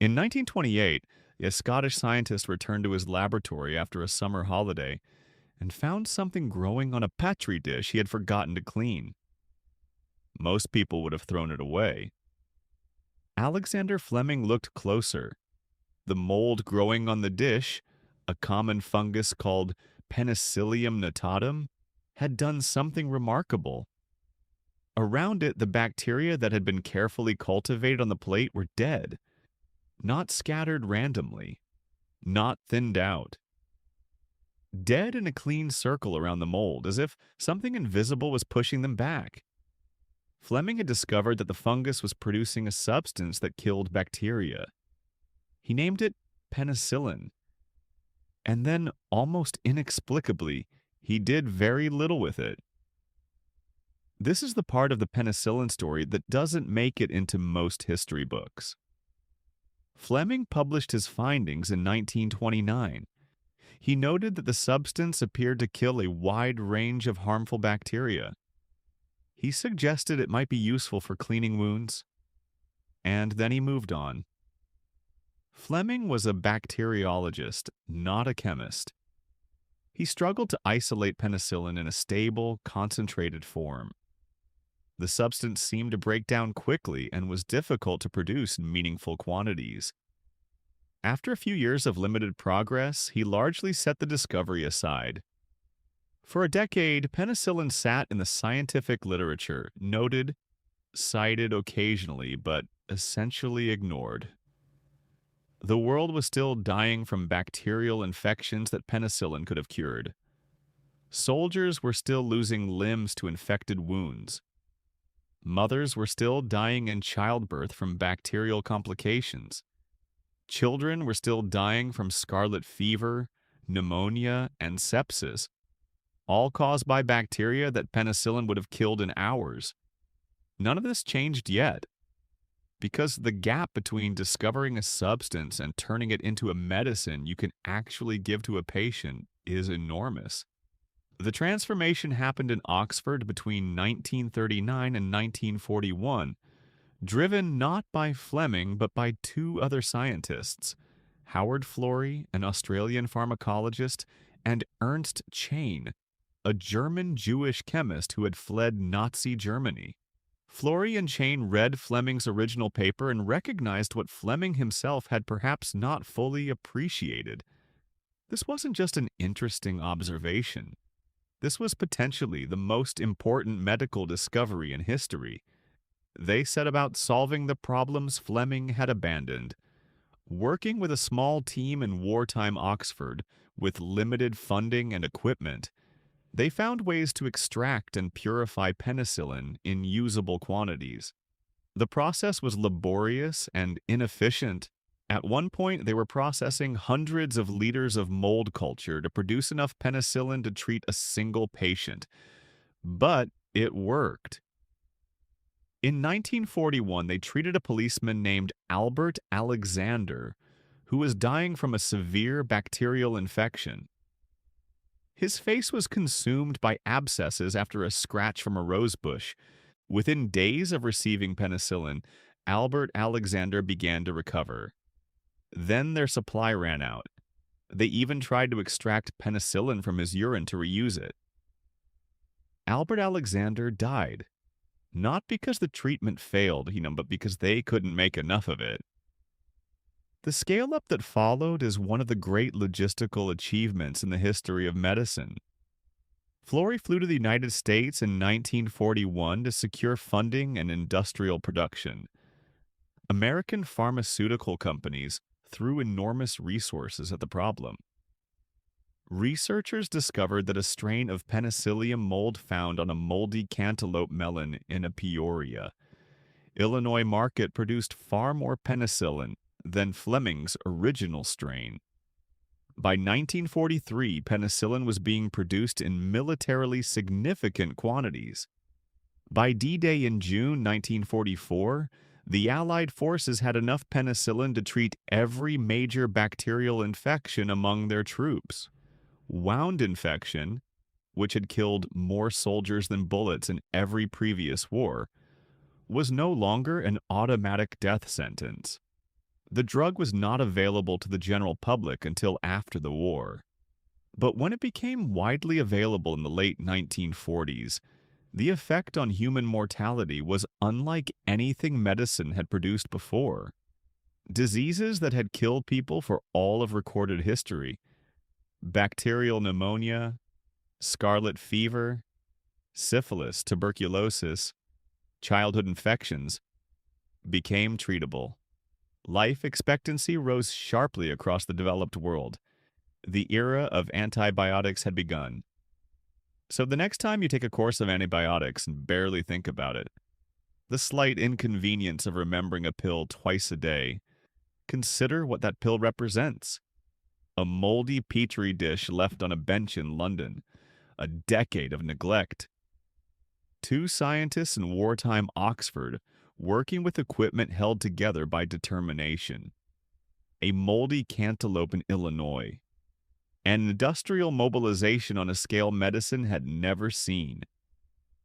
In 1928, a Scottish scientist returned to his laboratory after a summer holiday and found something growing on a petri dish he had forgotten to clean. Most people would have thrown it away. Alexander Fleming looked closer. The mold growing on the dish, a common fungus called Penicillium notatum, had done something remarkable. Around it, the bacteria that had been carefully cultivated on the plate were dead, not scattered randomly, not thinned out. Dead in a clean circle around the mold, as if something invisible was pushing them back. Fleming had discovered that the fungus was producing a substance that killed bacteria. He named it penicillin. And then, almost inexplicably, he did very little with it. This is the part of the penicillin story that doesn't make it into most history books. Fleming published his findings in 1929. He noted that the substance appeared to kill a wide range of harmful bacteria. He suggested it might be useful for cleaning wounds, and then he moved on. Fleming was a bacteriologist, not a chemist. He struggled to isolate penicillin in a stable, concentrated form. The substance seemed to break down quickly and was difficult to produce in meaningful quantities. After a few years of limited progress, he largely set the discovery aside. For a decade, penicillin sat in the scientific literature, noted, cited occasionally, but essentially ignored. The world was still dying from bacterial infections that penicillin could have cured. Soldiers were still losing limbs to infected wounds. Mothers were still dying in childbirth from bacterial complications. Children were still dying from scarlet fever, pneumonia, and sepsis, all caused by bacteria that penicillin would have killed in hours. None of this changed yet, because the gap between discovering a substance and turning it into a medicine you can actually give to a patient is enormous. The transformation happened in Oxford between 1939 and 1941, driven not by Fleming but by two other scientists, Howard Florey, an Australian pharmacologist, and Ernst Chain, a German Jewish chemist who had fled Nazi Germany. Florey and Chain read Fleming's original paper and recognized what Fleming himself had perhaps not fully appreciated. This wasn't just an interesting observation. This was potentially the most important medical discovery in history. They set about solving the problems Fleming had abandoned. Working with a small team in wartime Oxford, with limited funding and equipment, they found ways to extract and purify penicillin in usable quantities. The process was laborious and inefficient. At one point, they were processing hundreds of liters of mold culture to produce enough penicillin to treat a single patient. But it worked. In 1941, they treated a policeman named Albert Alexander, who was dying from a severe bacterial infection. His face was consumed by abscesses after a scratch from a rosebush. Within days of receiving penicillin, Albert Alexander began to recover. Then their supply ran out. They even tried to extract penicillin from his urine to reuse it. Albert Alexander died. Not because the treatment failed, but because they couldn't make enough of it. The scale-up that followed is one of the great logistical achievements in the history of medicine. Florey flew to the United States in 1941 to secure funding and industrial production. American pharmaceutical companies threw enormous resources at the problem. Researchers discovered that a strain of Penicillium mold found on a moldy cantaloupe melon in a Peoria, Illinois market produced far more penicillin than Fleming's original strain. By 1943, penicillin was being produced in militarily significant quantities. By D-Day in June 1944, the Allied forces had enough penicillin to treat every major bacterial infection among their troops. Wound infection, which had killed more soldiers than bullets in every previous war, was no longer an automatic death sentence. The drug was not available to the general public until after the war. But when it became widely available in the late 1940s, the effect on human mortality was unlike anything medicine had produced before. Diseases that had killed people for all of recorded history, bacterial pneumonia, scarlet fever, syphilis, tuberculosis, childhood infections, became treatable. Life expectancy rose sharply across the developed world. The era of antibiotics had begun. So the next time you take a course of antibiotics and barely think about it, the slight inconvenience of remembering a pill twice a day, consider what that pill represents. A mouldy petri dish left on a bench in London, a decade of neglect. Two scientists in wartime Oxford working with equipment held together by determination. A mouldy cantaloupe in Illinois. An industrial mobilization on a scale medicine had never seen.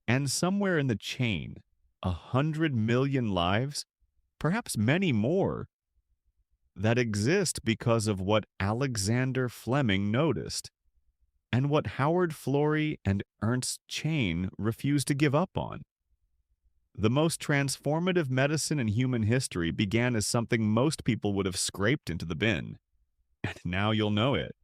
And somewhere in the chain, 100 million lives, perhaps many more, that exist because of what Alexander Fleming noticed, and what Howard Florey and Ernst Chain refused to give up on. The most transformative medicine in human history began as something most people would have scraped into the bin. And now you'll know it.